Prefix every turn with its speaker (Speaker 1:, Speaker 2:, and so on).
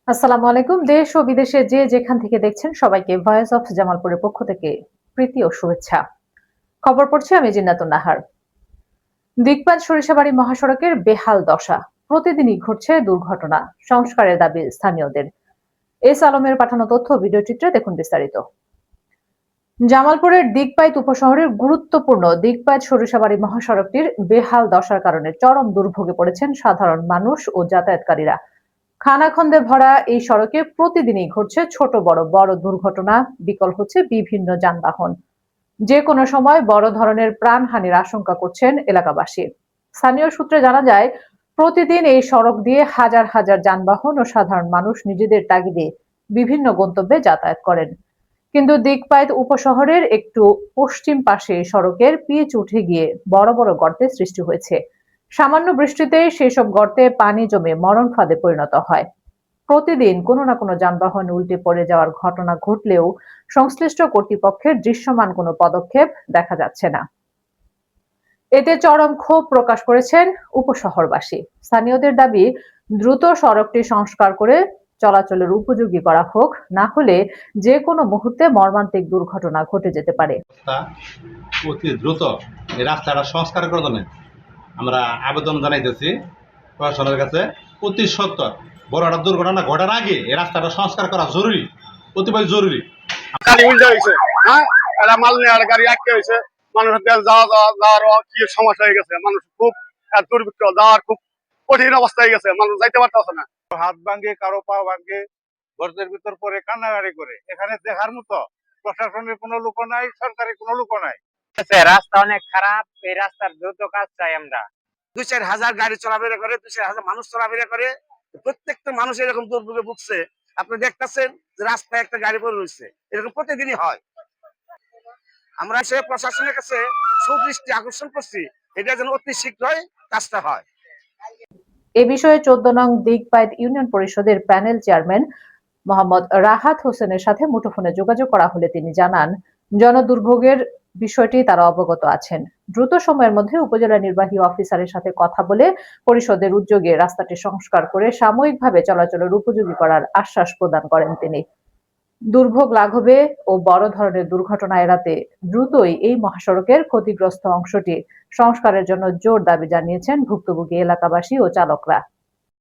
Speaker 1: আসসালামু আলাইকুম। দেশ ও বিদেশে যে যেখান থেকে দেখছেন সবাইকে ভয়েস অফ জামালপুরের পক্ষ থেকে প্রীতি ও শুভেচ্ছা। খবর পড়ছি আমি জিন্নাতুন নাহার। দিকপাল সরিষাবাড়ি মহাসড়কের বেহাল দশা, প্রতিদিনই ঘটছে দুর্ঘটনা। সংস্কারের দাবি স্থানীয়দের। এস আলমের পাঠানো তথ্য ভিডিও চিত্রে দেখুন বিস্তারিত। জামালপুরের দিকপাইত উপশহরের গুরুত্বপূর্ণ দিকপাইত সরিষাবাড়ি মহাসড়কটির বেহাল দশার কারণে চরম দুর্ভোগে পড়েছেন সাধারণ মানুষ ও যাতায়াতকারীরা। খানাখন্দে ভরা এই সড়কে প্রতিদিনই ঘটছে ছোট বড় বড় দুর্ঘটনা, বিকল হচ্ছে বিভিন্ন যানবাহন। যে কোনো সময় বড় ধরনের প্রাণহানির আশঙ্কা করছেন এলাকাবাসী। স্থানীয় সূত্রে জানা যায়, প্রতিদিন এই সড়ক দিয়ে হাজার হাজার যানবাহন ও সাধারণ মানুষ নিজেদের তাগিদে বিভিন্ন গন্তব্যে যাতায়াত করেন। কিন্তু দিকপাইত উপশহরের একটু পশ্চিম পাশে সড়কের পিচ উঠে গিয়ে বড় বড় গর্তের সৃষ্টি হয়েছে। সামান্য বৃষ্টিতে সেসব গর্তে পানি জমে মরণ ফাঁদে পরিণত হয়। প্রতিদিন কোনো না কোনো যানবাহন উল্টে পড়ে যাওয়ার ঘটনা ঘটলেও সংশ্লিষ্ট কর্তৃপক্ষের দৃশ্যমান কোনো পদক্ষেপ দেখা যাচ্ছে না। এতে চরম ক্ষোভ প্রকাশ করেছেন উপশহরবাসী। স্থানীয়দের দাবি, দ্রুত সড়কটি সংস্কার করে চলাচলের উপযোগী করা হোক, না হলে যে কোনো মুহূর্তে মর্মান্তিক দুর্ঘটনা ঘটে যেতে পারে।
Speaker 2: অতি দ্রুত এই রাস্তাটা সংস্কার করার জন্য আমরা আবেদন জানাইতেছি প্রশাসনের কাছে। অতি সত্তর বড় একটা দুর্ঘটনা ঘটার আগে এই রাস্তাটা সংস্কার করা জরুরি, অতিবাই জরুরি।
Speaker 3: গাড়ি উল্টে হয়েছে, হ্যাঁ, একটা মাল নিয়ে একটা গাড়ি আটকে হয়েছে। মানুষের যাওয়ার কি সমস্যা হয়ে গেছে, মানুষ খুব দুর্ভিক্ষ, যাওয়ার খুব কঠিন অবস্থা হয়ে গেছে, মানুষ যাইতে পারতেছে না। হাত ভাঙ্গে, কারো পা ভাঙ্গে, গর্তের ভিতর পরে কান্নাকাড়ি করে। এখানে দেখার মতো প্রশাসনের কোনো লোক নাই, সরকারের কোনো লোক নাই।
Speaker 4: রাস্তা অনেক খারাপ, এই রাস্তার দ্রুত কাজ চাই আমরা।
Speaker 3: 2-4 হাজার গাড়ি চলাফেরা করে, 2-4 হাজার মানুষ চলাফেরা করে, প্রত্যেকটা মানুষ এরকম দুর্ভোগে ভুগছে। আপনি দেখতেছেন যে রাস্তায় একটা গাড়ি পড়ে রয়েছে, এরকম প্রতিদিনই হয়। আমরা সে প্রশাসনের কাছে সুদৃষ্টি আকর্ষণ করছি, এটা যেন অতি শীঘ্রই কাজটা হয়।
Speaker 1: এ বিষয়ে 14 নং দিকপাইত ইউনিয়ন পরিষদের প্যানেল চেয়ারম্যান মোহাম্মদ রাহাত হোসেনের সাথে মুঠোফোনে যোগাযোগ করা হলে তিনি জানান, জনদুর্ভোগের বিষয়টি তারা অবগত আছেন। দ্রুত সময়ের মধ্যে উপজেলা নির্বাহী অফিসারের সাথে কথা বলে পরিষদের উদ্যোগে রাস্তাটি সংস্কার করে সাময়িকভাবে চলাচলের উপযোগী করার আশ্বাস প্রদান করেন তিনি। দুর্ভোগ লাঘবে ও বড় ধরনের দুর্ঘটনা এড়াতে দ্রুতই এই মহাসড়কের ক্ষতিগ্রস্ত অংশটি সংস্কারের জন্য জোর দাবি জানিয়েছেন ভুক্তভোগী এলাকাবাসী ও চালকরা।